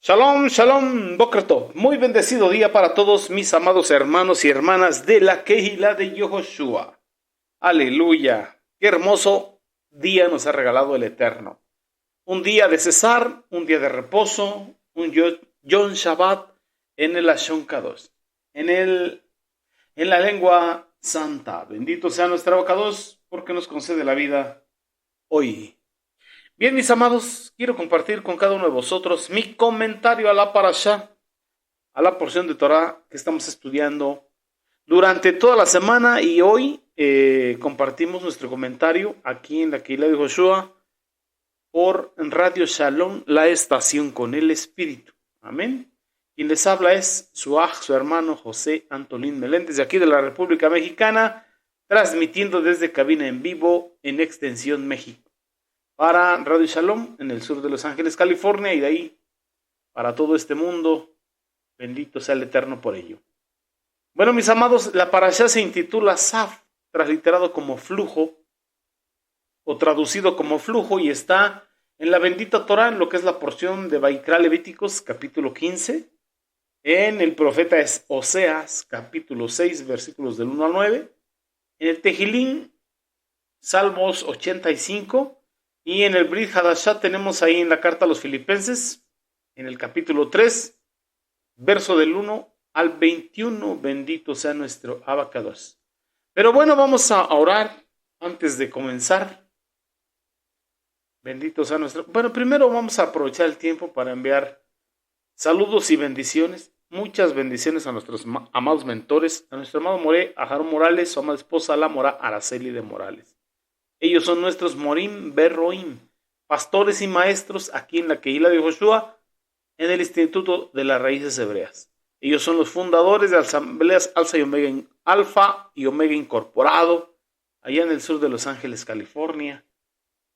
Shalom, shalom, Boker Tov. Muy bendecido día para todos mis amados hermanos y hermanas de la Kehilá de Yehoshua. Aleluya. Qué hermoso día nos ha regalado el Eterno. Un día de cesar, un día de reposo, un Yom Shabbat en el Ashon Kadosh, en la lengua santa. Bendito sea nuestro Abacados porque nos concede la vida hoy. Bien, mis amados, quiero compartir con cada uno de vosotros mi comentario a la parashá, a la porción de Torah que estamos estudiando durante toda la semana, y hoy compartimos nuestro comentario aquí en la Kehilá de Joshua por Radio Shalom, la estación con el Espíritu. Amén. Quien les habla es su hermano José Antolín Meléndez, de aquí de la República Mexicana, transmitiendo desde cabina en vivo en Extensión México para Radio Shalom en el sur de Los Ángeles, California, y de ahí para todo este mundo. Bendito sea el Eterno por ello. Bueno, mis amados, la parashá se intitula Saf, transliterado como flujo o traducido como flujo, y está en la bendita Torah, en lo que es la porción de Vaikra Levíticos, capítulo 15, en el profeta Oseas, capítulo 6, versículos del 1 al 9, en el Tejilín, Salmos 85, y en el Brit Hadashah tenemos ahí en la carta a los Filipenses, en el capítulo 3, verso del 1 al 21, bendito sea nuestro Abacados. Pero bueno, vamos a orar antes de comenzar. Bendito sea nuestro... Bueno, primero vamos a aprovechar el tiempo para enviar saludos y bendiciones. Muchas bendiciones a nuestros amados mentores, a nuestro amado Moré, a Jarón Morales, su amada esposa, la Mora Araceli de Morales. Ellos son nuestros Morim Berroim, pastores y maestros aquí en la Kehilá de Joshua, en el Instituto de las Raíces Hebreas. Ellos son los fundadores de Asambleas Alfa y Omega Incorporado, allá en el sur de Los Ángeles, California.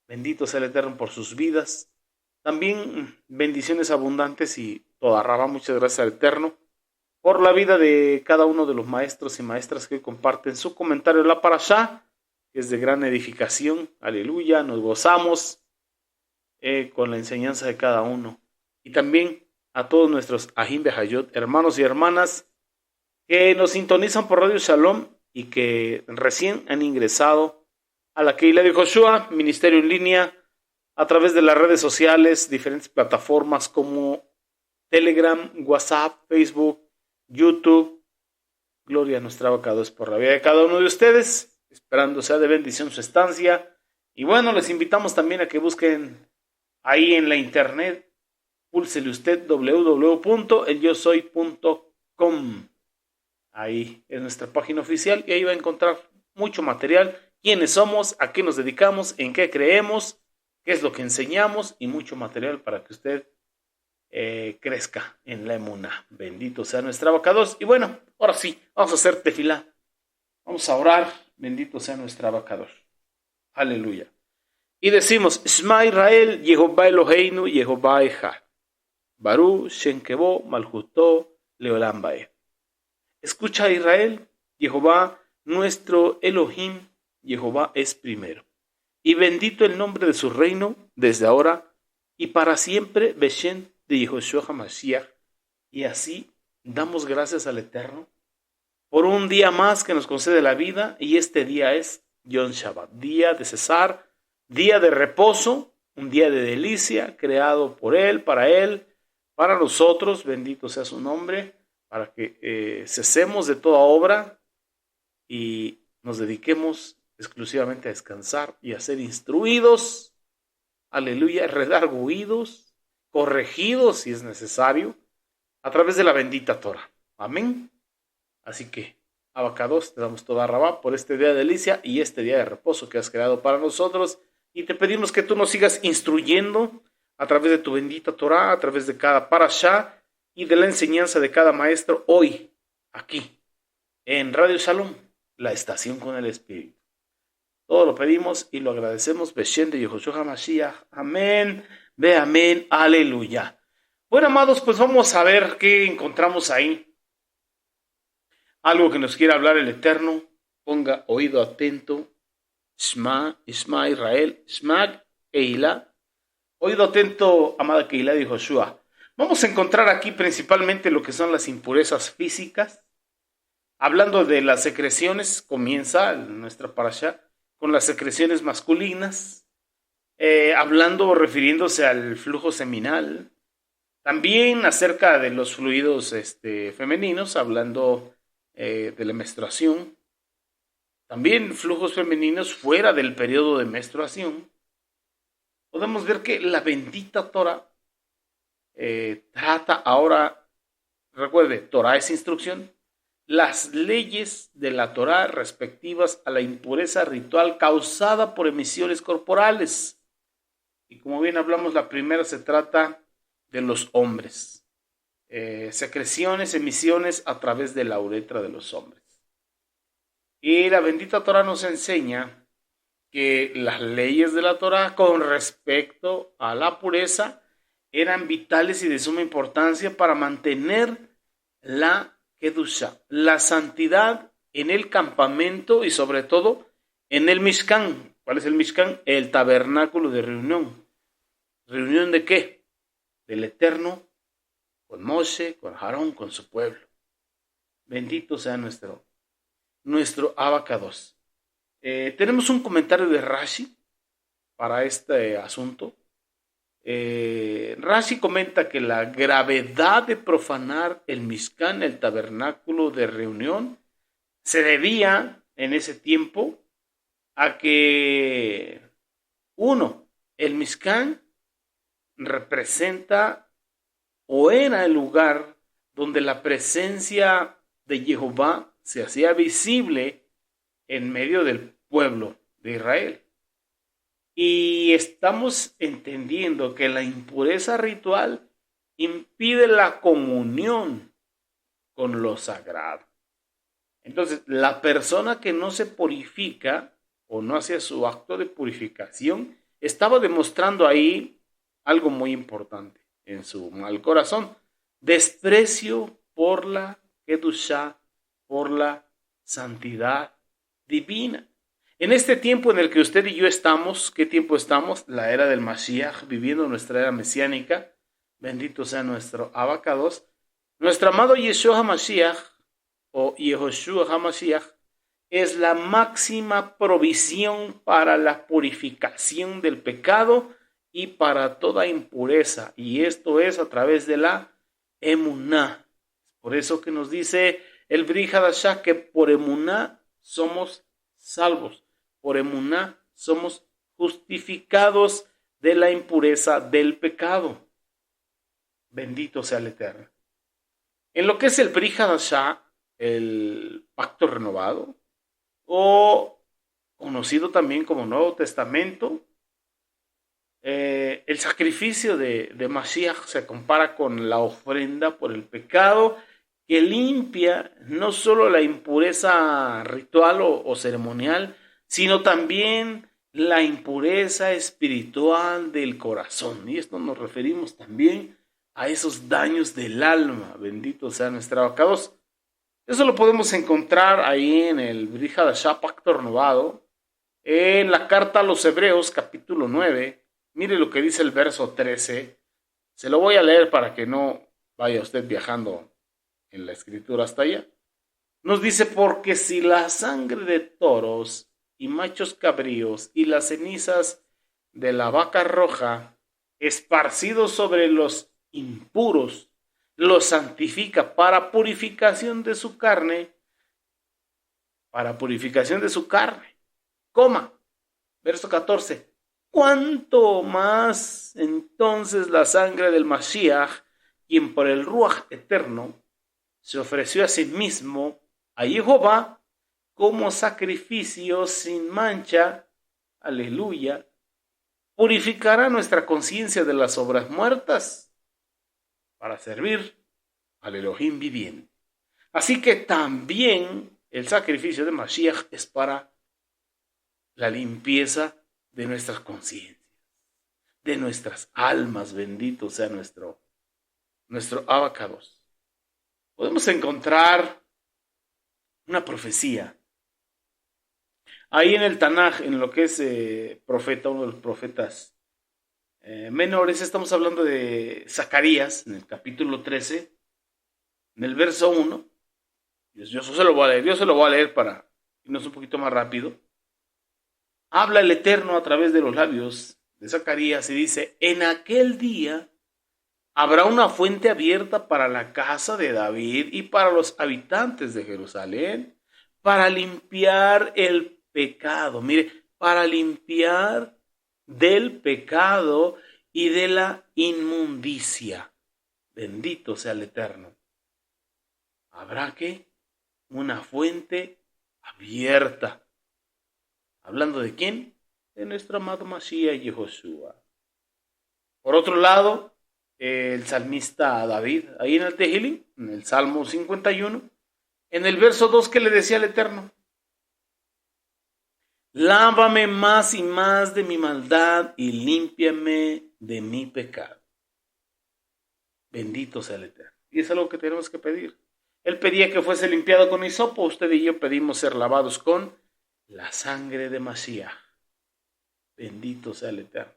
Bendito sea el Eterno por sus vidas. También bendiciones abundantes y toda raba. Muchas gracias al Eterno por la vida de cada uno de los maestros y maestras que comparten su comentario en la parashá, que es de gran edificación. Aleluya, nos gozamos con la enseñanza de cada uno. Y también a todos nuestros Ahim Behayot, hermanos y hermanas que nos sintonizan por Radio Shalom y que recién han ingresado a la Kehilá de Joshua, ministerio en línea, a través de las redes sociales, diferentes plataformas como Telegram, WhatsApp, Facebook, YouTube. Gloria a nuestro Abacados por la vida de cada uno de ustedes, esperando sea de bendición su estancia. Y bueno, les invitamos también a que busquen ahí en la internet, púlsele usted www.elyosoy.com. Ahí es nuestra página oficial y ahí va a encontrar mucho material, quiénes somos, a qué nos dedicamos, en qué creemos, qué es lo que enseñamos, y mucho material para que usted crezca en la emuná. Bendito sea nuestro Abacados. Y bueno, ahora sí, vamos a hacer tefilá. Vamos a orar. Bendito sea nuestro Abacados. Aleluya. Y decimos, Shema Israel, Yehová Eloheinu, Yehová Echad. Baruch Shem Kevó Malchutó Leolam Baed. Escucha, Israel, Jehová nuestro Elohim, Jehová es primero. Y bendito el nombre de su reino desde ahora y para siempre, Beshem de Yehoshua HaMashiach. Y así damos gracias al Eterno por un día más que nos concede la vida, y este día es Yom Shabbat, día de cesar, día de reposo, un día de delicia creado por Él, para nosotros. Bendito sea su nombre, para que cesemos de toda obra y nos dediquemos exclusivamente a descansar y a ser instruidos, aleluya, redarguidos, corregidos si es necesario, a través de la bendita Torah. Amén. Así que, Abacados, te damos toda rabá por este día de delicia y este día de reposo que has creado para nosotros, y te pedimos que tú nos sigas instruyendo a través de tu bendita Torah, a través de cada parashá y de la enseñanza de cada maestro hoy, aquí, en Radio Shalom, la estación con el Espíritu. Todo lo pedimos y lo agradecemos. Beshem de Yehoshua HaMashiach. Amén. Ve amén. Aleluya. Bueno, amados, pues vamos a ver qué encontramos ahí. Algo que nos quiera hablar el Eterno. Ponga oído atento. Shema Israel. Shema Kehilá. Oído atento, amada Kehilá de Joshua. Vamos a encontrar aquí principalmente lo que son las impurezas físicas. Hablando de las secreciones, comienza nuestra parasha con las secreciones masculinas, hablando o refiriéndose al flujo seminal. También acerca de los fluidos femeninos, hablando de la menstruación. También flujos femeninos fuera del periodo de menstruación. Podemos ver que la bendita Torah trata ahora, recuerde, Torah es instrucción, las leyes de la Torah respectivas a la impureza ritual causada por emisiones corporales. Y como bien hablamos, la primera se trata de los hombres. Secreciones, emisiones a través de la uretra de los hombres. Y la bendita Torah nos enseña que las leyes de la Torah con respecto a la pureza eran vitales y de suma importancia para mantener la Kedusha, la santidad en el campamento y sobre todo en el Mishkan. ¿Cuál es el Mishkan? El tabernáculo de reunión. ¿Reunión de qué? Del Eterno, con Moshe, con Aarón, con su pueblo. Bendito sea nuestro Abacados. Tenemos un comentario de Rashi para este asunto. Rashi comenta que la gravedad de profanar el Mishkan, el tabernáculo de reunión, se debía en ese tiempo a que, el Mishkan representa o era el lugar donde la presencia de Jehová se hacía visible en medio del pueblo de Israel. Y estamos entendiendo que la impureza ritual impide la comunión con lo sagrado. Entonces, la persona que no se purifica o no hace su acto de purificación, estaba demostrando ahí algo muy importante en su mal corazón. Desprecio por la Kedushá, por la santidad divina. En este tiempo en el que usted y yo estamos, ¿qué tiempo estamos? La era del Mashiach, viviendo nuestra era mesiánica. Bendito sea nuestro Abacados. Nuestro amado Yeshua HaMashiach, o Yehoshua HaMashiach, es la máxima provisión para la purificación del pecado y para toda impureza. Y esto es a través de la emuná. Por eso que nos dice el Brit Hadashah que por emuná somos salvos. Por emuná somos justificados de la impureza del pecado. Bendito sea el Eterno. En lo que es el Brit Hadashah, el pacto renovado, o conocido también como Nuevo Testamento, el sacrificio de Mashiach se compara con la ofrenda por el pecado que limpia no solo la impureza ritual o ceremonial, sino también la impureza espiritual del corazón. Y esto nos referimos también a esos daños del alma. Bendito sea nuestro Abacados. Eso lo podemos encontrar ahí en el Brit Hadashah, pacto renovado, en la carta a los Hebreos, capítulo 9. Mire lo que dice el verso 13. Se lo voy a leer para que no vaya usted viajando en la escritura hasta allá. Nos dice, porque si la sangre de toros y machos cabríos y las cenizas de la vaca roja esparcidos sobre los impuros los santifica para purificación de su carne, verso 14, ¿cuánto más entonces la sangre del Mashiach, quien por el Ruach eterno se ofreció a sí mismo a Jehová como sacrificio sin mancha, aleluya, purificará nuestra conciencia de las obras muertas para servir al Elohim viviente? Así que también el sacrificio de Mashiach es para la limpieza de nuestras conciencias, de nuestras almas. Bendito sea nuestro Abacados. Podemos encontrar una profecía ahí en el Tanaj, en lo que es profeta, uno de los profetas menores. Estamos hablando de Zacarías, en el capítulo 13, en el verso 1. Yo se lo voy a leer para irnos un poquito más rápido. Habla el Eterno a través de los labios de Zacarías y dice: en aquel día habrá una fuente abierta para la casa de David y para los habitantes de Jerusalén, para limpiar el pecado. Mire, para limpiar del pecado y de la inmundicia. Bendito sea el Eterno. Habrá que una fuente abierta. ¿Hablando de quién? De nuestro amado Mashiach y Josué. Por otro lado, el salmista David, ahí en el Tehilim, en el Salmo 51, en el verso 2, que le decía al Eterno: lávame más y más de mi maldad y límpiame de mi pecado. Bendito sea el Eterno. Y es algo que tenemos que pedir. Él pedía que fuese limpiado con hisopo. Usted y yo pedimos ser lavados con la sangre de Mashiach. Bendito sea el Eterno.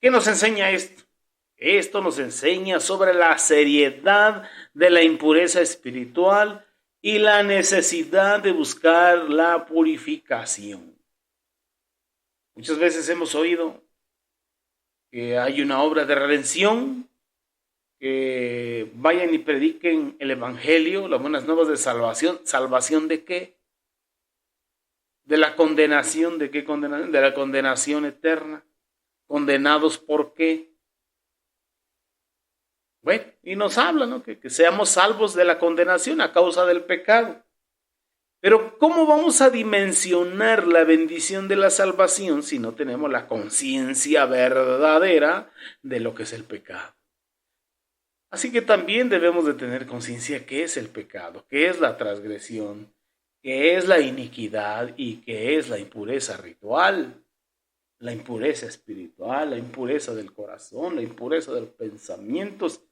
¿Qué nos enseña esto? Esto nos enseña sobre la seriedad de la impureza espiritual y la necesidad de buscar la purificación. Muchas veces hemos oído que hay una obra de redención, que vayan y prediquen el evangelio, las buenas nuevas de salvación. ¿Salvación de qué? De la condenación. ¿De qué condenación? De la condenación eterna. ¿Condenados por qué? Bueno, y nos habla, ¿no? Que seamos salvos de la condenación a causa del pecado. Pero ¿cómo vamos a dimensionar la bendición de la salvación si no tenemos la conciencia verdadera de lo que es el pecado? Así que también debemos de tener conciencia qué es el pecado, qué es la transgresión, qué es la iniquidad y qué es la impureza ritual, la impureza espiritual, la impureza del corazón, la impureza de los pensamientos,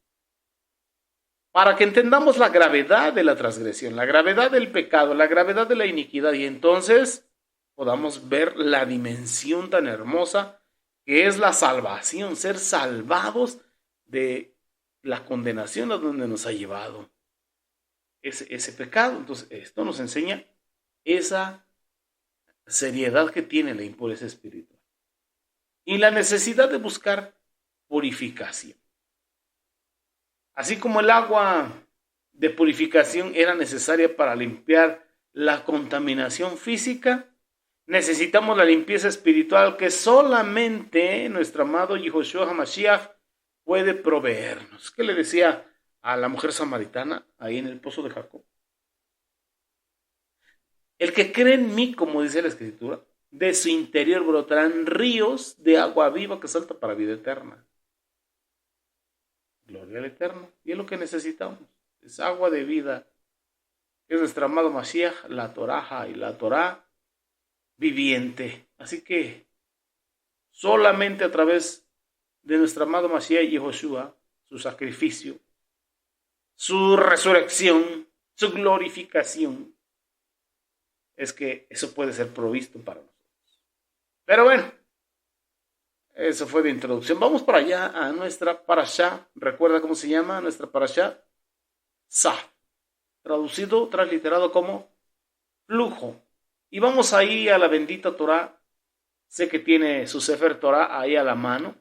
para que entendamos la gravedad de la transgresión, la gravedad del pecado, la gravedad de la iniquidad, y entonces podamos ver la dimensión tan hermosa que es la salvación, ser salvados de la condenación a donde nos ha llevado ese pecado. Entonces, esto nos enseña esa seriedad que tiene la impureza espiritual y la necesidad de buscar purificación. Así como el agua de purificación era necesaria para limpiar la contaminación física, necesitamos la limpieza espiritual que solamente nuestro amado Yehoshua HaMashiach puede proveernos. ¿Qué le decía a la mujer samaritana ahí en el pozo de Jacob? El que cree en mí, como dice la Escritura, de su interior brotarán ríos de agua viva que salta para vida eterna. Gloria al Eterno. Y es lo que necesitamos. Es agua de vida. Es nuestro amado Mashiach, la Torah y la Torah viviente. Así que solamente a través de nuestro amado Mashiach y Josué, su sacrificio, su resurrección, su glorificación, es que eso puede ser provisto para nosotros. Pero bueno, eso fue de introducción. Vamos para allá a nuestra parashá. ¿Recuerda cómo se llama nuestra parashá? Saf. Traducido, transliterado como flujo. Y vamos ahí a la bendita Torah. Sé que tiene su Sefer Torah ahí a la mano.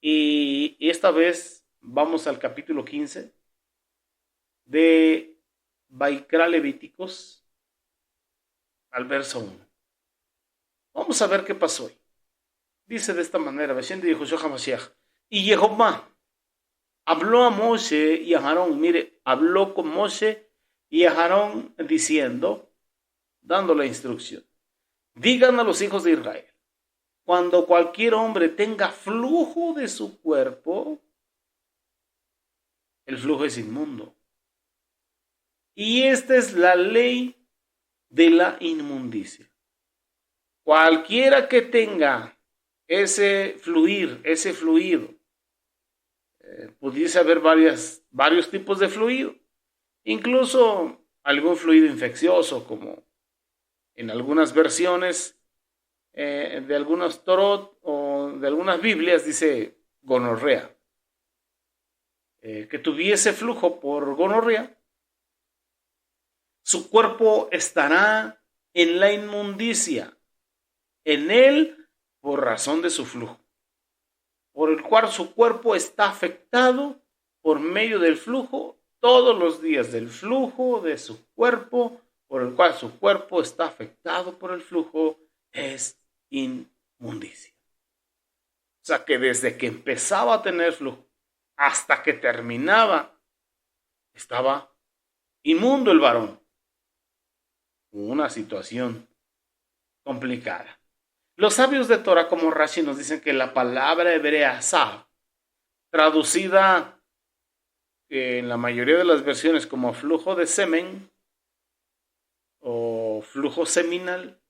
Y esta vez vamos al capítulo 15 de Vaikra Levíticos al verso 1. Vamos a ver qué pasó hoy. Dice de esta manera: y Jehová habló a Moshe y a Aarón. Mire, habló con Moshe y a Aarón diciendo, dando la instrucción: digan a los hijos de Israel, cuando cualquier hombre tenga flujo de su cuerpo, el flujo es inmundo. Y esta es la ley de la inmundicia. Cualquiera que tenga ese fluido, pudiese haber varios tipos de fluido, incluso algún fluido infeccioso, como en algunas versiones de algunos torot o de algunas Biblias dice gonorrea. Que tuviese flujo por gonorrea, su cuerpo estará en la inmundicia, en él por razón de su flujo, por el cual su cuerpo está afectado por medio del flujo todos los días, del flujo de su cuerpo, por el cual su cuerpo está afectado por el flujo, es inmundicia. O sea que desde que empezaba a tener flujo hasta que terminaba, estaba inmundo el varón. Una situación complicada. Los sabios de Torah como Rashi nos dicen que la palabra hebrea sab, traducida en la mayoría de las versiones como flujo de semen o flujo seminal,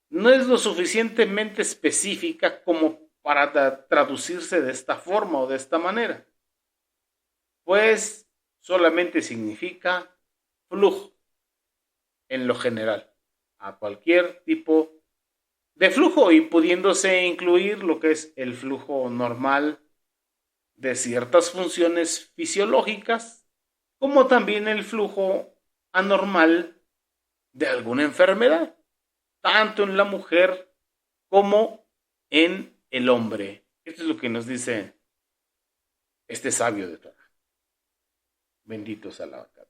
no es lo suficientemente específica como para traducirse de esta forma o de esta manera, pues solamente significa flujo en lo general, a cualquier tipo de flujo y pudiéndose incluir lo que es el flujo normal de ciertas funciones fisiológicas, como también el flujo anormal de alguna enfermedad, tanto en la mujer como en el hombre. Esto es lo que nos dice este sabio de Torah. Bendito sea el abacado.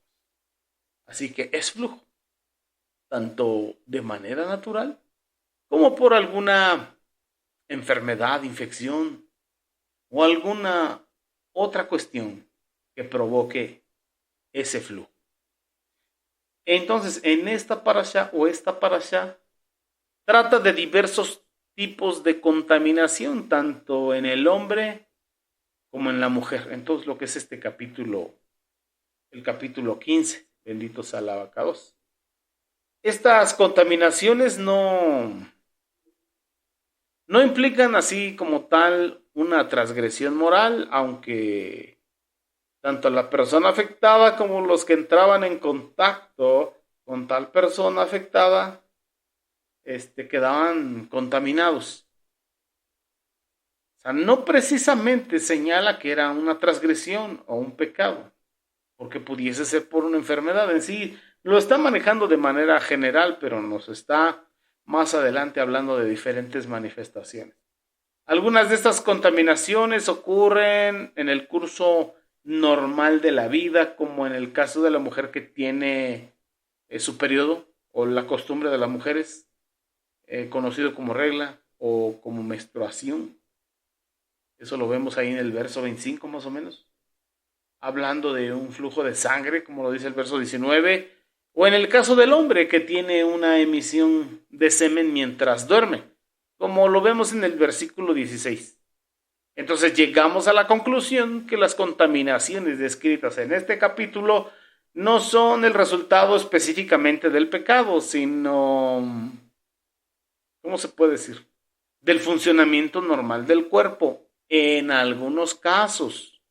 Así que es flujo, tanto de manera natural como por alguna enfermedad, infección o alguna otra cuestión que provoque ese flujo. Entonces, en esta parashá trata de diversos tipos de contaminación, tanto en el hombre como en la mujer. Entonces, lo que es este capítulo, el capítulo 15, bendito sea el abacados. Estas contaminaciones no implican así como tal una transgresión moral, aunque tanto la persona afectada como los que entraban en contacto con tal persona afectada quedaban contaminados. O sea, no precisamente señala que era una transgresión o un pecado, porque pudiese ser por una enfermedad en sí. Lo está manejando de manera general, pero nos está más adelante hablando de diferentes manifestaciones. Algunas de estas contaminaciones ocurren en el curso normal de la vida, como en el caso de la mujer que tiene su periodo o la costumbre de las mujeres, conocido como regla o como menstruación. Eso lo vemos ahí en el verso 25 más o menos, hablando de un flujo de sangre, como lo dice el verso 19, o en el caso del hombre que tiene una emisión de semen mientras duerme, como lo vemos en el versículo 16. Entonces llegamos a la conclusión que las contaminaciones descritas en este capítulo no son el resultado específicamente del pecado, sino, ¿cómo se puede decir?, del funcionamiento normal del cuerpo, en algunos casos,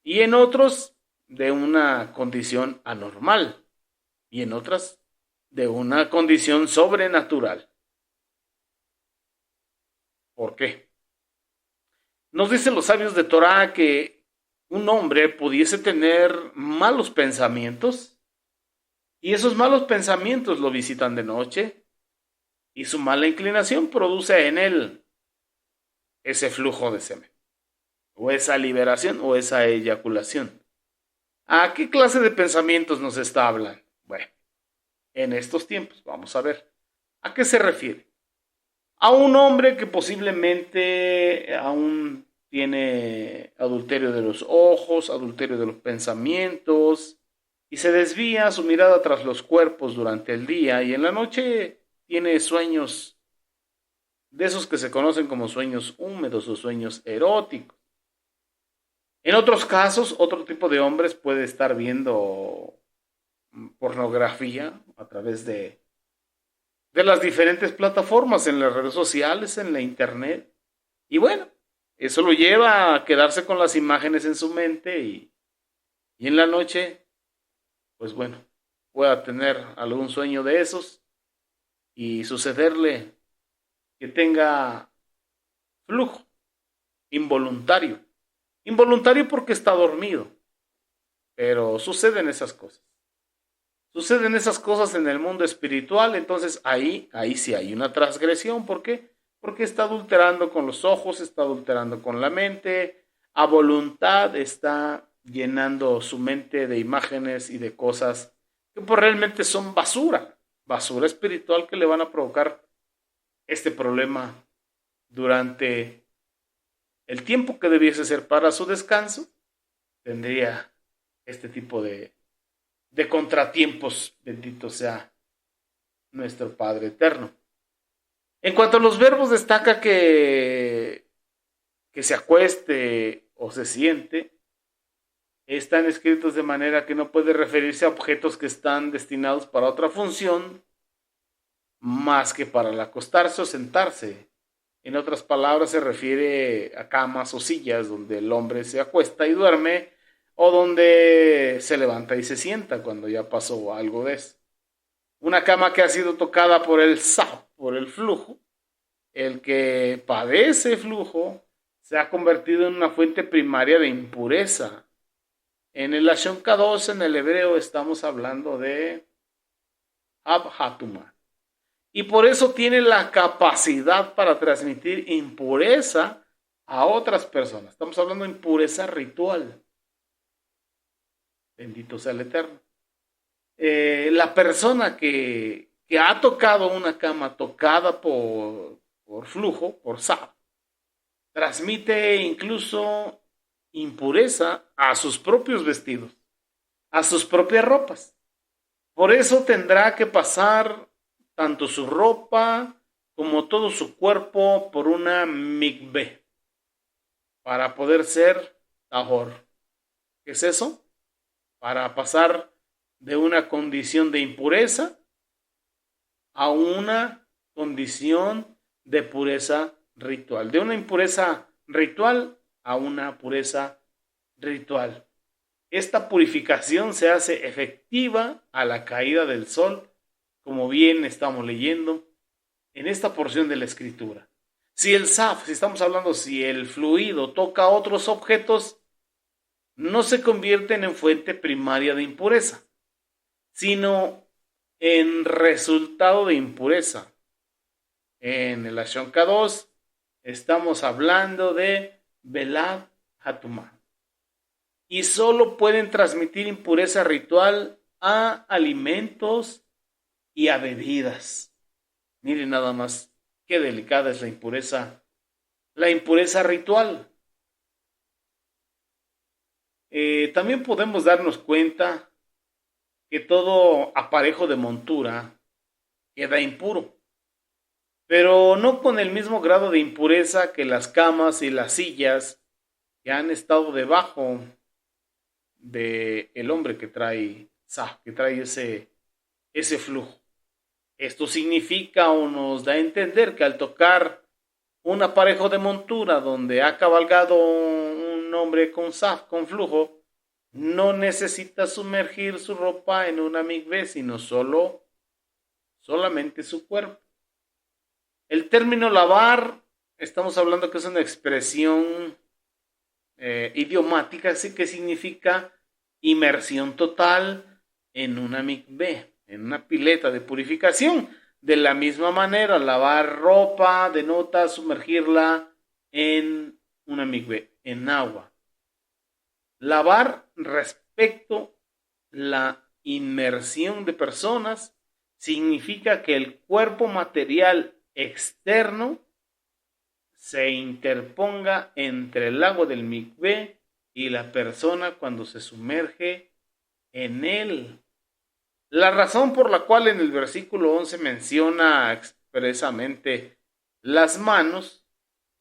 y en otros de una condición anormal, y en otras de una condición sobrenatural. ¿Por qué? Nos dicen los sabios de Torah que un hombre pudiese tener malos pensamientos y esos malos pensamientos lo visitan de noche y su mala inclinación produce en él ese flujo de semen o esa liberación o esa eyaculación. ¿A qué clase de pensamientos nos está hablando? Bueno, en estos tiempos vamos a ver. ¿A qué se refiere? A un hombre que posiblemente aún tiene adulterio de los ojos, adulterio de los pensamientos, y se desvía su mirada tras los cuerpos durante el día, y en la noche tiene sueños de esos que se conocen como sueños húmedos o sueños eróticos. En otros casos, otro tipo de hombres puede estar viendo pornografía a través de las diferentes plataformas, en las redes sociales, en la internet. Y bueno, eso lo lleva a quedarse con las imágenes en su mente y en la noche, pues bueno, pueda tener algún sueño de esos y sucederle que tenga flujo, involuntario. Involuntario porque está dormido, pero suceden esas cosas. Suceden esas cosas en el mundo espiritual, entonces ahí sí hay una transgresión. ¿Por qué? Porque está adulterando con los ojos, está adulterando con la mente, a voluntad está llenando su mente de imágenes y de cosas que pues realmente son basura, basura espiritual que le van a provocar este problema durante el tiempo que debiese ser para su descanso. Tendría este tipo de contratiempos, bendito sea nuestro Padre Eterno. En cuanto a los verbos, destaca que se acueste o se siente, están escritos de manera que no puede referirse a objetos que están destinados para otra función más que para el acostarse o sentarse. En otras palabras, se refiere a camas o sillas donde el hombre se acuesta y duerme, o donde se levanta y se sienta cuando ya pasó algo de eso. Una cama que ha sido tocada por el saf, por el flujo. El que padece flujo se ha convertido en una fuente primaria de impureza. En el Lashon Kadosh, en el hebreo, estamos hablando de Abhatuma. Y por eso tiene la capacidad para transmitir impureza a otras personas. Estamos hablando de impureza ritual. Bendito sea el Eterno. La persona que ha tocado una cama tocada por flujo, por sap, transmite incluso impureza a sus propios vestidos, a sus propias ropas. Por eso tendrá que pasar tanto su ropa como todo su cuerpo por una mikveh para poder ser tahor. ¿Qué es eso? Para pasar de una condición de impureza a una condición de pureza ritual. De una impureza ritual a una pureza ritual. Esta purificación se hace efectiva a la caída del sol, como bien estamos leyendo en esta porción de la escritura. Si el saf, si estamos hablando, si el fluido toca otros objetos, no se convierten en fuente primaria de impureza, sino en resultado de impureza. En el Lashon Kadosh estamos hablando de Belad Hatumah. Y solo pueden transmitir impureza ritual a alimentos y a bebidas. Miren nada más qué delicada es la impureza ritual. También podemos darnos cuenta que todo aparejo de montura queda impuro, pero no con el mismo grado de impureza que las camas y las sillas que han estado debajo de el hombre que trae ese flujo. Esto significa o nos da a entender que al tocar un aparejo de montura donde ha cabalgado un hombre con flujo, no necesita sumergir su ropa en una mikveh, sino solamente su cuerpo. El término lavar, estamos hablando que es una expresión idiomática, así que significa inmersión total en una mikveh, en una pileta de purificación. De la misma manera, lavar ropa denota sumergirla en una mikveh, en agua. Lavar respecto la inmersión de personas significa que el cuerpo material externo se interponga entre el agua del mikveh y la persona cuando se sumerge en él. La razón por la cual en el versículo 11 menciona expresamente las manos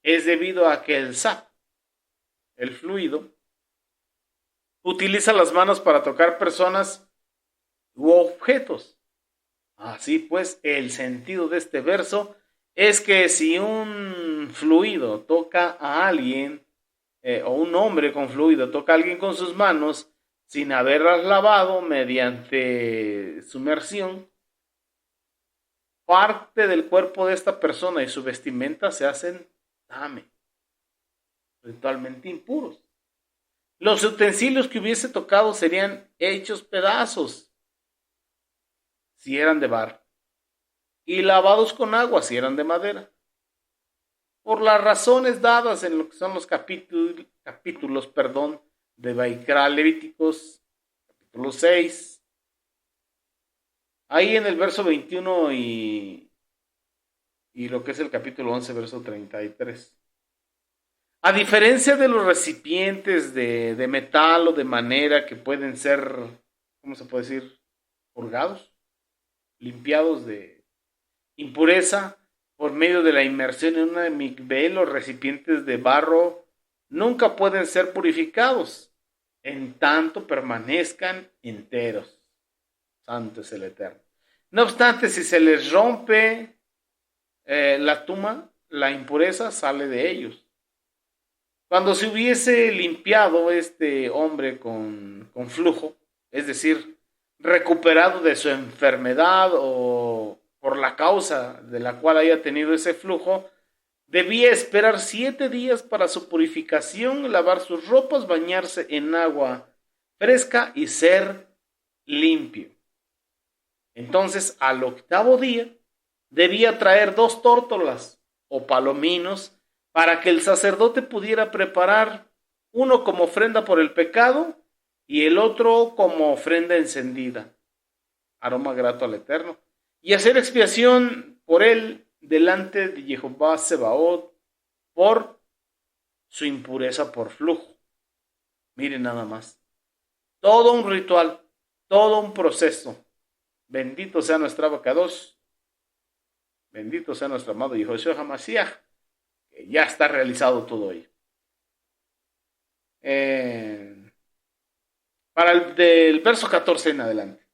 es debido a que el sap, el fluido, utiliza las manos para tocar personas u objetos. Así pues, el sentido de este verso es que si un fluido toca a alguien, o un hombre con fluido toca a alguien con sus manos, sin haberlas lavado mediante sumersión, parte del cuerpo de esta persona y su vestimenta se hacen tame, ritualmente impuros. Los utensilios que hubiese tocado serían hechos pedazos si eran de barro y lavados con agua si eran de madera. Por las razones dadas en lo que son los capítulos de Vaikra Levíticos, capítulo 6. Ahí en el verso 21 y lo que es el capítulo 11, verso 33. A diferencia de los recipientes de metal o de madera que pueden ser, ¿cómo se puede decir? Purgados, limpiados de impureza por medio de la inmersión en una mikveh, los recipientes de barro nunca pueden ser purificados, en tanto permanezcan enteros. Santo es el Eterno. No obstante, si se les rompe la tuma, la impureza sale de ellos. Cuando se hubiese limpiado este hombre con flujo, es decir, recuperado de su enfermedad o por la causa de la cual haya tenido ese flujo, debía esperar 7 días para su purificación, lavar sus ropas, bañarse en agua fresca y ser limpio. Entonces, al 8º día, debía traer 2 tórtolas o palominos para que el sacerdote pudiera preparar uno como ofrenda por el pecado y el otro como ofrenda encendida, aroma grato al Eterno, y hacer expiación por él delante de Jehová Sebaot por su impureza por flujo. Miren nada más. Todo un ritual, todo un proceso. Bendito sea nuestro Abacados. Bendito sea nuestro amado Yehoshua HaMashiach, que ya está realizado todo ello. Para el del verso 14 en adelante.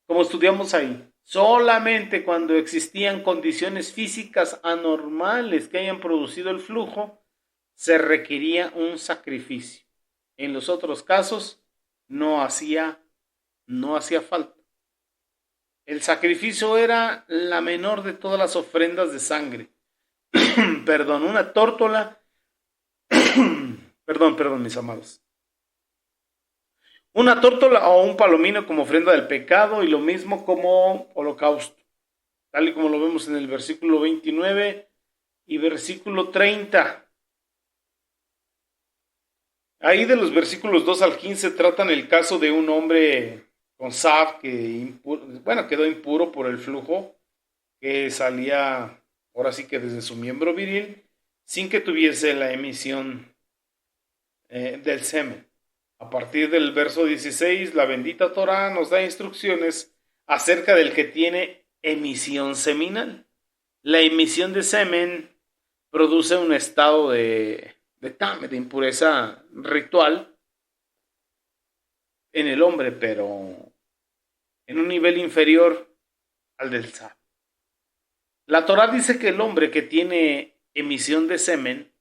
Como estudiamos ahí, solamente cuando existían condiciones físicas anormales que hayan producido el flujo, se requería un sacrificio. En los otros casos, no hacía falta. El sacrificio era la menor de todas las ofrendas de sangre. Perdón, una tórtola. perdón, mis amados. Una tórtola o un palomino como ofrenda del pecado y lo mismo como holocausto. Tal y como lo vemos en el versículo 29 y versículo 30. Ahí de los versículos 2 al 15 tratan el caso de un hombre con Sab que quedó impuro por el flujo que salía, ahora sí que desde su miembro viril, sin que tuviese la emisión del semen. A partir del verso 16, la bendita Torá nos da instrucciones acerca del que tiene emisión seminal. La emisión de semen produce un estado de impureza ritual en el hombre, pero en un nivel inferior al del Sab. La Torá dice que el hombre que tiene emisión de semen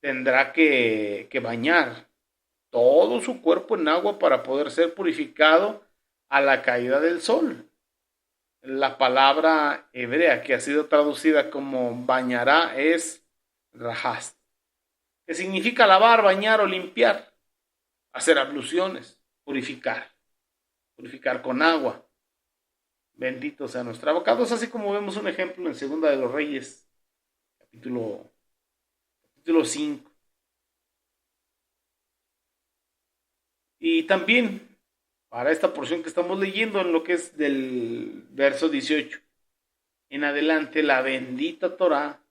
tendrá que bañar todo su cuerpo en agua para poder ser purificado a la caída del sol. La palabra hebrea que ha sido traducida como bañará es rajast, que significa lavar, bañar o limpiar, hacer abluciones, purificar con agua. Bendito sea nuestro Abacados, así como vemos un ejemplo en Segunda de los Reyes, capítulo 5. Y también para esta porción que estamos leyendo en lo que es del verso 18 en adelante, la bendita Torá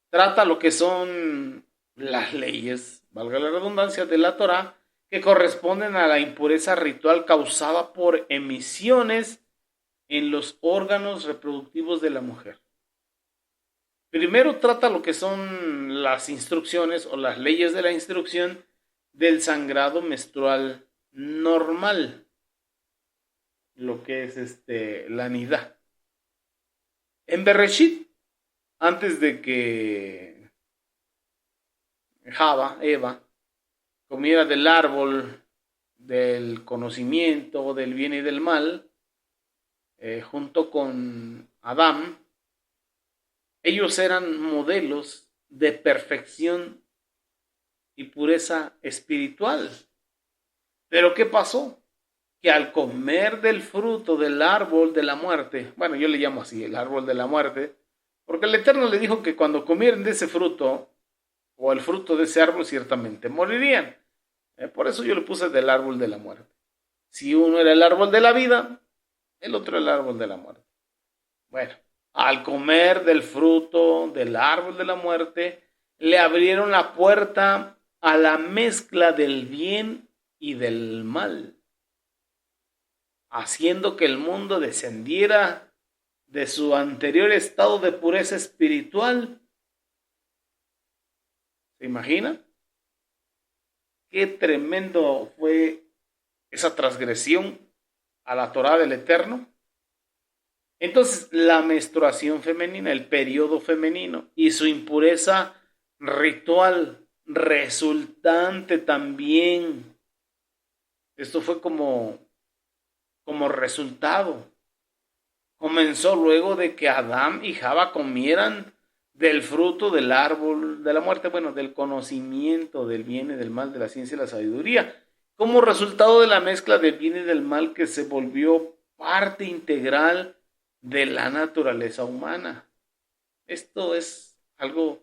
trata lo que son las leyes, valga la redundancia, de la Torá, que corresponden a la impureza ritual causada por emisiones en los órganos reproductivos de la mujer. Primero trata lo que son las instrucciones o las leyes de la instrucción del sangrado menstrual normal, lo que es la nidá. En Bereshit, antes de que Eva, comiera del árbol del conocimiento del bien y del mal, junto con Adán, ellos eran modelos de perfección y pureza espiritual. Pero ¿qué pasó? Que al comer del fruto del árbol de la muerte, bueno, yo le llamo así, el árbol de la muerte, porque el Eterno le dijo que cuando comieran de ese fruto, o el fruto de ese árbol, ciertamente morirían. Por eso yo le puse del árbol de la muerte. Si uno era el árbol de la vida, el otro el árbol de la muerte. Bueno, al comer del fruto del árbol de la muerte, le abrieron la puerta a la mezcla del bien y del mal, haciendo que el mundo descendiera de su anterior estado de pureza espiritual. ¿Se imagina? Qué tremendo fue esa transgresión a la Torá del Eterno. Entonces, la menstruación femenina, el periodo femenino y su impureza ritual resultante también. Esto fue como resultado. Comenzó luego de que Adán y Java comieran del fruto del árbol de la muerte, bueno, del conocimiento del bien y del mal, de la ciencia y la sabiduría, como resultado de la mezcla del bien y del mal que se volvió parte integral de la naturaleza humana. Esto es algo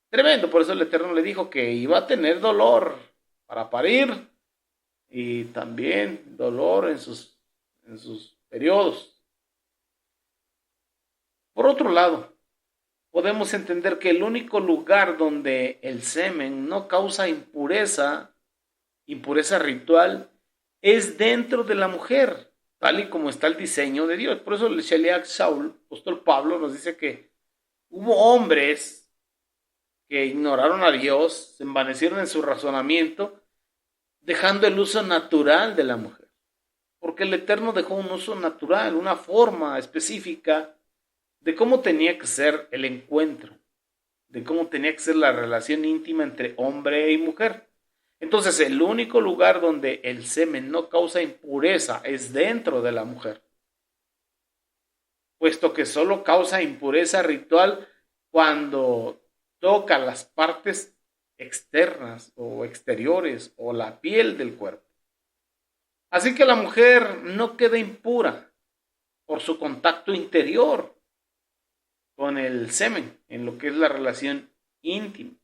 tremendo, por eso el Eterno le dijo que iba a tener dolor para parir y también dolor en sus periodos. Por otro lado, podemos entender que el único lugar donde el semen no causa impureza ritual, es dentro de la mujer, tal y como está el diseño de Dios. Por eso el Sheliach Shaul, apóstol Pablo, nos dice que hubo hombres que ignoraron a Dios, se envanecieron en su razonamiento, dejando el uso natural de la mujer. Porque el Eterno dejó un uso natural, una forma específica de cómo tenía que ser el encuentro, de cómo tenía que ser la relación íntima entre hombre y mujer. Entonces, el único lugar donde el semen no causa impureza es dentro de la mujer, puesto que solo causa impureza ritual cuando toca las partes externas o exteriores o la piel del cuerpo. Así que la mujer no queda impura por su contacto interior con el semen en lo que es la relación íntima.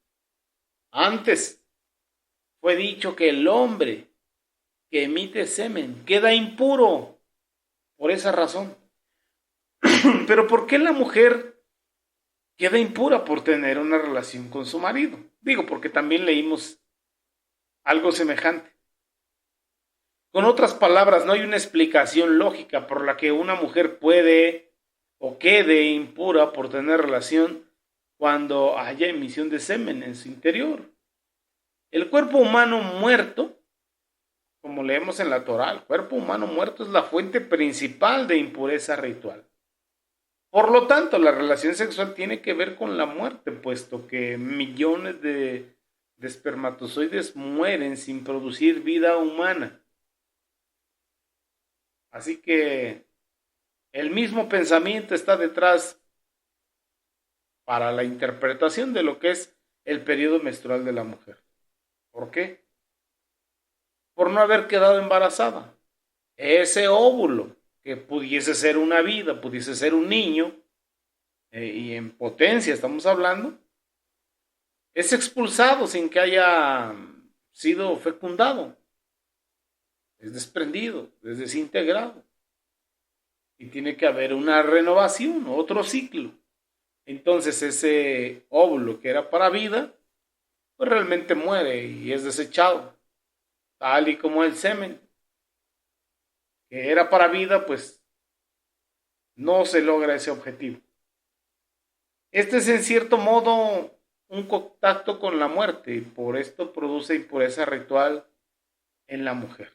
Antes fue dicho que el hombre que emite semen queda impuro por esa razón. Pero ¿por qué la mujer queda impura por tener una relación con su marido? Digo, porque también leímos algo semejante. Con otras palabras, no hay una explicación lógica por la que una mujer puede o quede impura por tener relación cuando haya emisión de semen en su interior. El cuerpo humano muerto, como leemos en la Torá, el cuerpo humano muerto es la fuente principal de impureza ritual. Por lo tanto, la relación sexual tiene que ver con la muerte, puesto que millones de espermatozoides mueren sin producir vida humana. Así que el mismo pensamiento está detrás para la interpretación de lo que es el periodo menstrual de la mujer. ¿Por qué? Por no haber quedado embarazada. Ese óvulo, que pudiese ser una vida, pudiese ser un niño, y en potencia estamos hablando, es expulsado sin que haya sido fecundado. Es desprendido, es desintegrado. Y tiene que haber una renovación, otro ciclo. Entonces ese óvulo que era para vida, pues realmente muere y es desechado, tal y como el semen, que era para vida, pues no se logra ese objetivo. Este es en cierto modo un contacto con la muerte y por esto produce impureza ritual en la mujer.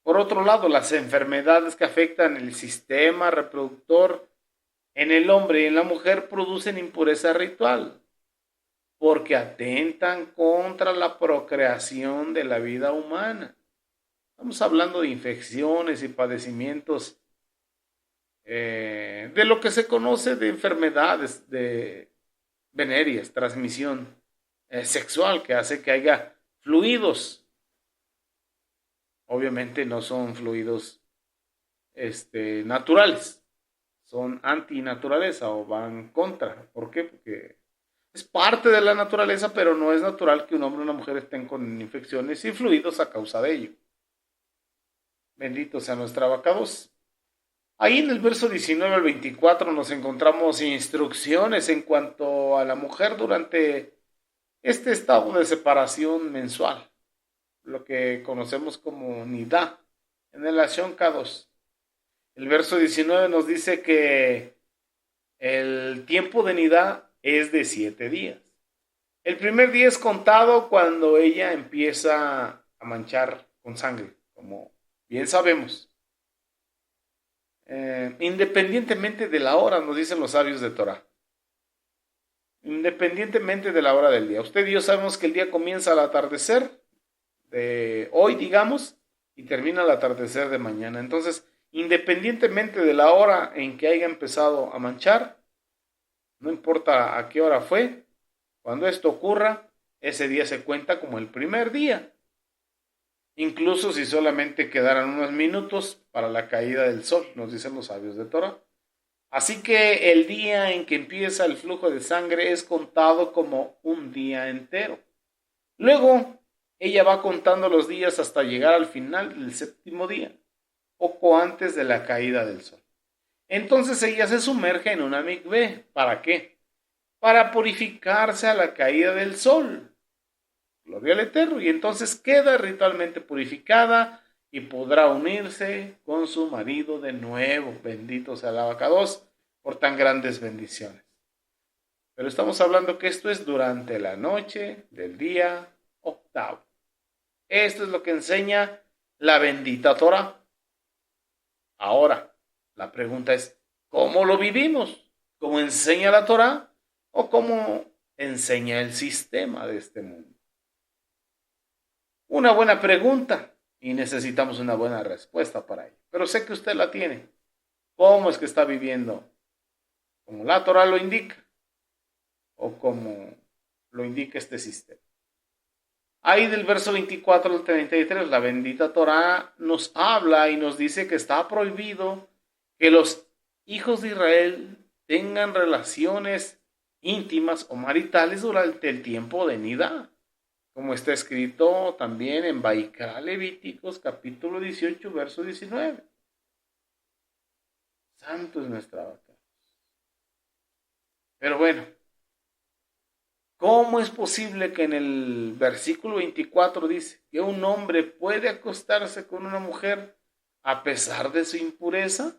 Por otro lado, las enfermedades que afectan el sistema reproductor en el hombre y en la mujer producen impureza ritual, porque atentan contra la procreación de la vida humana. Estamos hablando de infecciones y padecimientos de lo que se conoce de enfermedades de venéreas, transmisión sexual, que hace que haya fluidos. Obviamente no son fluidos naturales, son antinaturaleza o van contra. ¿Por qué? Porque es parte de la naturaleza, pero no es natural que un hombre y una mujer estén con infecciones y fluidos a causa de ello. Bendito sea nuestra abacados. Ahí en el verso 19 al 24 nos encontramos instrucciones en cuanto a la mujer durante este estado de separación mensual, lo que conocemos como nidá, en el Ashon Kadosh. El verso 19 nos dice que el tiempo de nidá es de 7 días. El primer día es contado cuando ella empieza a manchar con sangre, como bien sabemos. Independientemente de la hora, nos dicen los sabios de Torah. Independientemente de la hora del día. Usted y yo sabemos que el día comienza al atardecer de hoy, digamos, y termina al atardecer de mañana. Entonces, independientemente de la hora en que haya empezado a manchar, no importa a qué hora fue, cuando esto ocurra, ese día se cuenta como el primer día. Incluso si solamente quedaran unos minutos para la caída del sol, nos dicen los sabios de Torah. Así que el día en que empieza el flujo de sangre es contado como un día entero. Luego, ella va contando los días hasta llegar al final del séptimo día, poco antes de la caída del sol. Entonces ella se sumerge en una mikveh. ¿Para qué? Para purificarse a la caída del sol. Gloria al Eterno. Y entonces queda ritualmente purificada y podrá unirse con su marido de nuevo. Bendito sea el Abacados por tan grandes bendiciones. Pero estamos hablando que esto es durante la noche del día octavo. Esto es lo que enseña la bendita Torah. Ahora, la pregunta es, ¿cómo lo vivimos? ¿Cómo enseña la Torah? ¿O cómo enseña el sistema de este mundo? Una buena pregunta y necesitamos una buena respuesta para ello. Pero sé que usted la tiene. ¿Cómo es que está viviendo? ¿Como la Torah lo indica? ¿O como lo indica este sistema? Ahí del verso 24 al 33, la bendita Torah nos habla y nos dice que está prohibido que los hijos de Israel tengan relaciones íntimas o maritales durante el tiempo de nidá, como está escrito también en Vaikra Levíticos capítulo 18 verso 19. Santo es nuestra vaca. Pero bueno, ¿cómo es posible que en el versículo 24 dice que un hombre puede acostarse con una mujer a pesar de su impureza?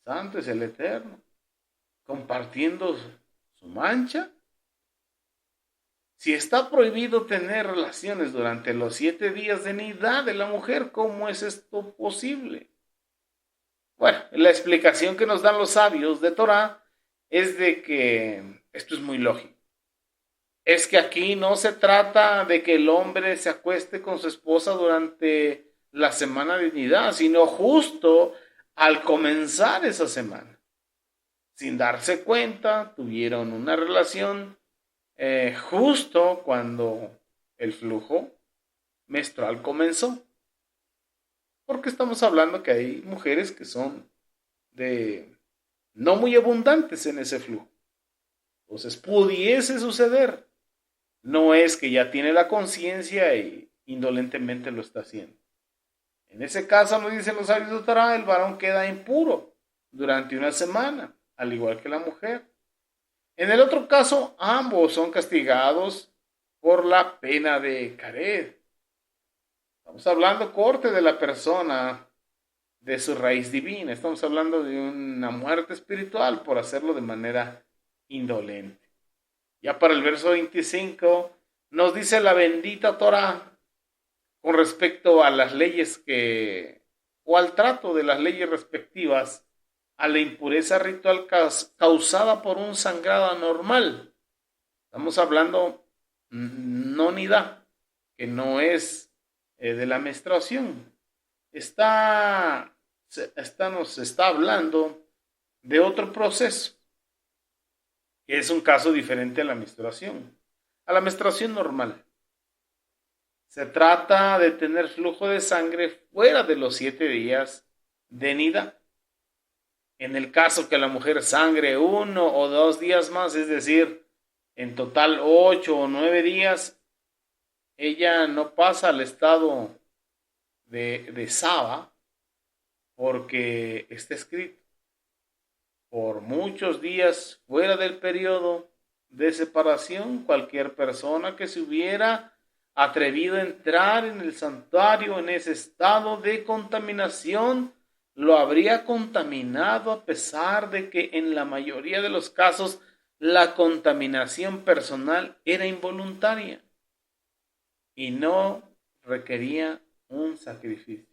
Santo es el Eterno, compartiendo su mancha. Si está prohibido tener relaciones durante los 7 días de nidá de la mujer, ¿cómo es esto posible? Bueno, la explicación que nos dan los sabios de Torah es de que esto es muy lógico. Es que aquí no se trata de que el hombre se acueste con su esposa durante la semana de nidá, sino justo al comenzar esa semana. Sin darse cuenta, tuvieron una relación justo cuando el flujo menstrual comenzó. Porque estamos hablando que hay mujeres que son de no muy abundantes en ese flujo. Entonces pudiese suceder. No es que ya tiene la conciencia y indolentemente lo está haciendo. En ese caso, nos dicen los sabios de Torah, el varón queda impuro durante una semana, al igual que la mujer. En el otro caso, ambos son castigados por la pena de cared. Estamos hablando corte de la persona, de su raíz divina. Estamos hablando de una muerte espiritual por hacerlo de manera indolente. Ya para el verso 25 nos dice la bendita Torah con respecto a las leyes o al trato de las leyes respectivas a la impureza ritual causada por un sangrado anormal. Estamos hablando no nidá, que no es de la menstruación. Está nos está hablando de otro proceso, que es un caso diferente a la menstruación. A la menstruación normal. Se trata de tener flujo de sangre fuera de los 7 días de nidad. En el caso que la mujer sangre 1 o 2 días más, es decir, en total 8 o 9 días, ella no pasa al estado de Saba, porque está escrito: por muchos días fuera del periodo de separación, cualquier persona que se hubiera atrevido a entrar en el santuario en ese estado de contaminación, lo habría contaminado, a pesar de que en la mayoría de los casos la contaminación personal era involuntaria y no requería un sacrificio.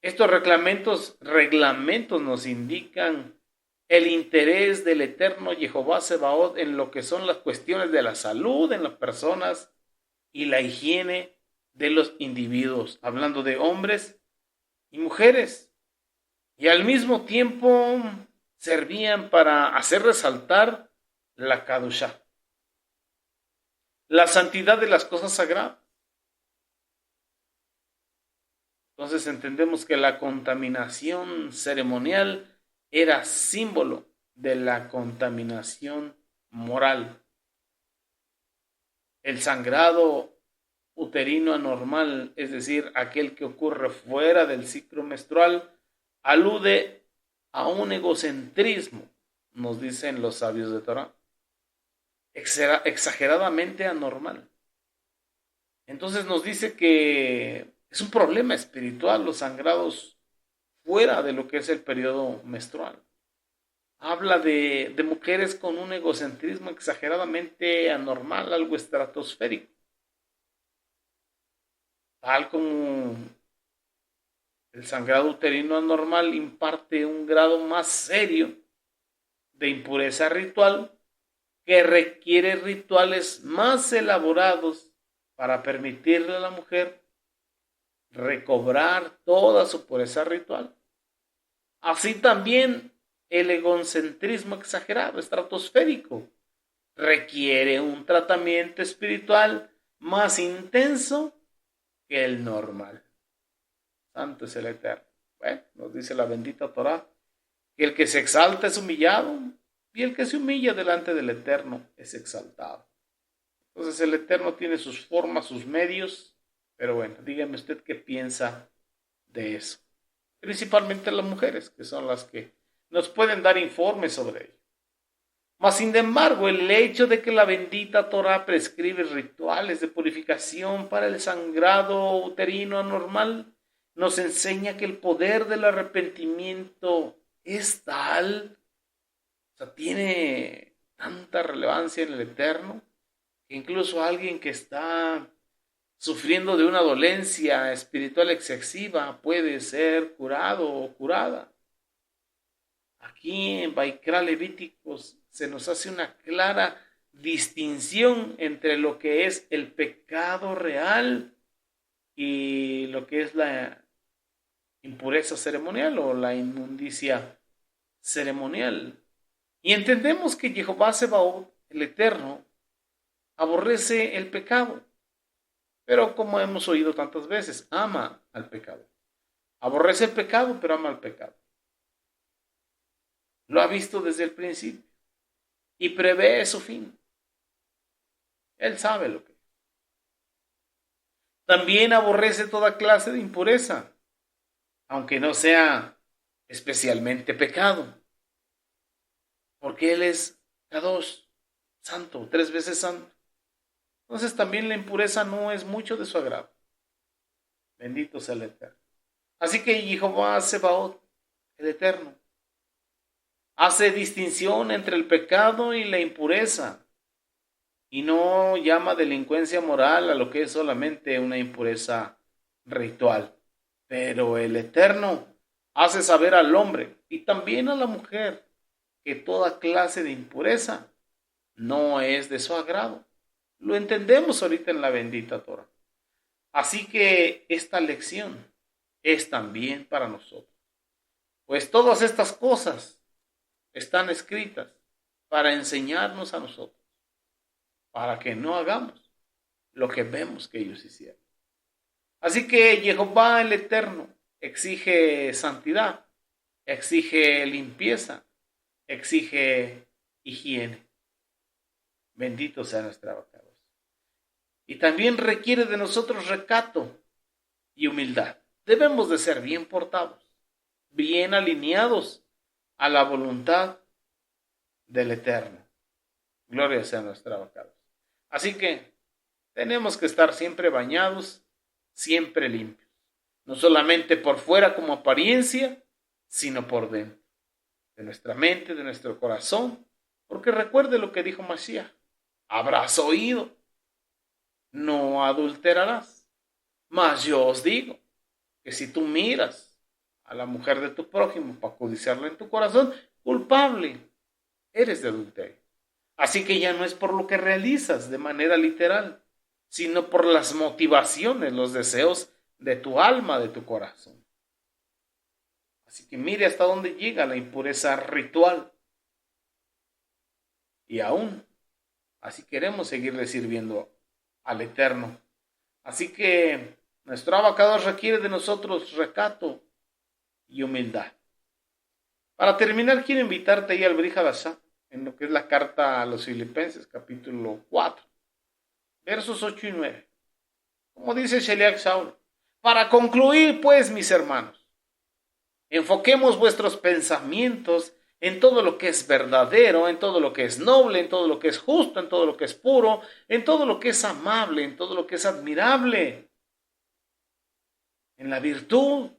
Estos reglamentos nos indican el interés del eterno Jehová Sebaot en lo que son las cuestiones de la salud en las personas y la higiene de los individuos, hablando de hombres y mujeres, y al mismo tiempo servían para hacer resaltar la Kadoshá, la santidad de las cosas sagradas. Entonces entendemos que la contaminación ceremonial era símbolo de la contaminación moral. El sangrado uterino anormal, es decir, aquel que ocurre fuera del ciclo menstrual, alude a un egocentrismo, nos dicen los sabios de Torah, exageradamente anormal. Entonces nos dice que es un problema espiritual los sangrados fuera de lo que es el periodo menstrual. Habla de mujeres con un egocentrismo exageradamente anormal, algo estratosférico. Tal como el sangrado uterino anormal imparte un grado más serio de impureza ritual, que requiere rituales más elaborados para permitirle a la mujer recobrar toda su pureza ritual. Así también el egocentrismo exagerado, estratosférico, requiere un tratamiento espiritual más intenso que el normal. Santo es el Eterno. Bueno, nos dice la bendita Torah que el que se exalta es humillado y el que se humilla delante del Eterno es exaltado. Entonces el Eterno tiene sus formas, sus medios, pero bueno, dígame usted qué piensa de eso. Principalmente las mujeres, que son las que nos pueden dar informes sobre ello. Mas, sin embargo, el hecho de que la bendita Torah prescribe rituales de purificación para el sangrado uterino anormal nos enseña que el poder del arrepentimiento es tal, o sea, tiene tanta relevancia en el Eterno, que incluso alguien que está sufriendo de una dolencia espiritual excesiva puede ser curado o curada. Aquí en Vaikra Levíticos se nos hace una clara distinción entre lo que es el pecado real y lo que es la impureza ceremonial o la inmundicia ceremonial. Y entendemos que Jehová Sebaot, el Eterno, aborrece el pecado, pero como hemos oído tantas veces, ama al pecado. Aborrece el pecado, pero ama al pecado. Lo ha visto desde el principio y prevé su fin. Él sabe lo que es. También aborrece toda clase de impureza, aunque no sea especialmente pecado, porque Él es Kadosh, santo, 3 veces santo. Entonces también la impureza no es mucho de su agrado. Bendito sea el Eterno. Así que Jehová Sebaot, el Eterno, hace distinción entre el pecado y la impureza y no llama delincuencia moral a lo que es solamente una impureza ritual. Pero el Eterno hace saber al hombre y también a la mujer que toda clase de impureza no es de su agrado. Lo entendemos ahorita en la bendita Torah. Así que esta lección es también para nosotros. Pues todas estas cosas están escritas para enseñarnos a nosotros, para que no hagamos lo que vemos que ellos hicieron. Así que Jehová el Eterno exige santidad, exige limpieza, exige higiene. Bendito sea nuestro abogado. Y también requiere de nosotros recato y humildad. Debemos de ser bien portados, bien alineados a la voluntad del Eterno. Gloria sea nuestra abogado. Así que tenemos que estar siempre bañados, siempre limpios. No solamente por fuera como apariencia, sino por dentro. De nuestra mente, de nuestro corazón. Porque recuerde lo que dijo Mashiach. Habrás oído, no adulterarás. Mas yo os digo que si tú miras a la mujer de tu prójimo para codiciarla en tu corazón, culpable eres de adulterio. Así que ya no es por lo que realizas de manera literal, sino por las motivaciones, los deseos de tu alma, de tu corazón. Así que mire hasta dónde llega la impureza ritual. Y aún así queremos seguirle sirviendo al Eterno. Así que nuestro abacado requiere de nosotros recato y humildad. Para terminar, quiero invitarte ahí al Brit Hadashah, en lo que es la carta a los Filipenses, capítulo 4, versos 8 y 9. Como dice Sheliach Shaul, para concluir, pues, mis hermanos, enfoquemos vuestros pensamientos en todo lo que es verdadero, en todo lo que es noble, en todo lo que es justo, en todo lo que es puro, en todo lo que es amable, en todo lo que es admirable, en la virtud,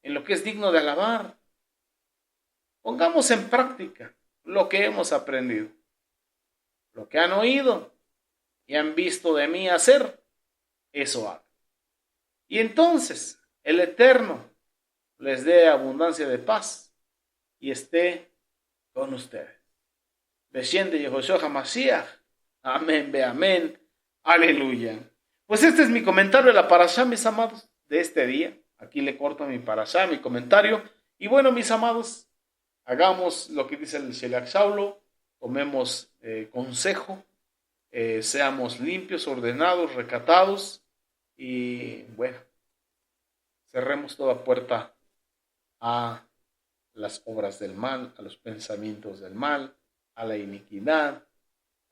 en lo que es digno de alabar. Pongamos en práctica lo que hemos aprendido, lo que han oído y han visto de mí hacer, eso hagan. Y entonces el Eterno les dé abundancia de paz y esté con ustedes. Beshem de Yehoshua HaMashiach. Amén, be amén. Aleluya. Pues este es mi comentario de la parashá, mis amados, de este día. Aquí le corto mi parashá, mi comentario. Y bueno, mis amados, hagamos lo que dice el Sheliach Shaul, tomemos consejo, seamos limpios, ordenados, recatados y bueno, cerremos toda puerta a las obras del mal, a los pensamientos del mal, a la iniquidad,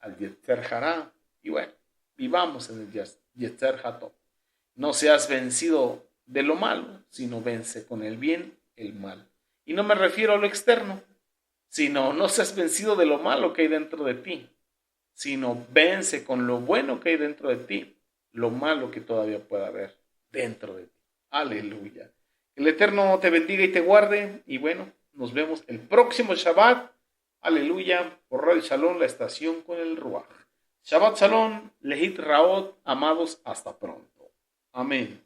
al Yetzer Hará, y bueno, vivamos en el Yetzer Hatov. No seas vencido de lo malo, sino vence con el bien el mal. Y no me refiero a lo externo, sino no seas vencido de lo malo que hay dentro de ti, sino vence con lo bueno que hay dentro de ti, lo malo que todavía pueda haber dentro de ti. Aleluya. El Eterno te bendiga y te guarde. Y bueno, nos vemos el próximo Shabbat. Aleluya. Por Radio Shalom, la estación con el Ruach. Shabbat Shalom, Lehit Raot, amados, hasta pronto. Amén.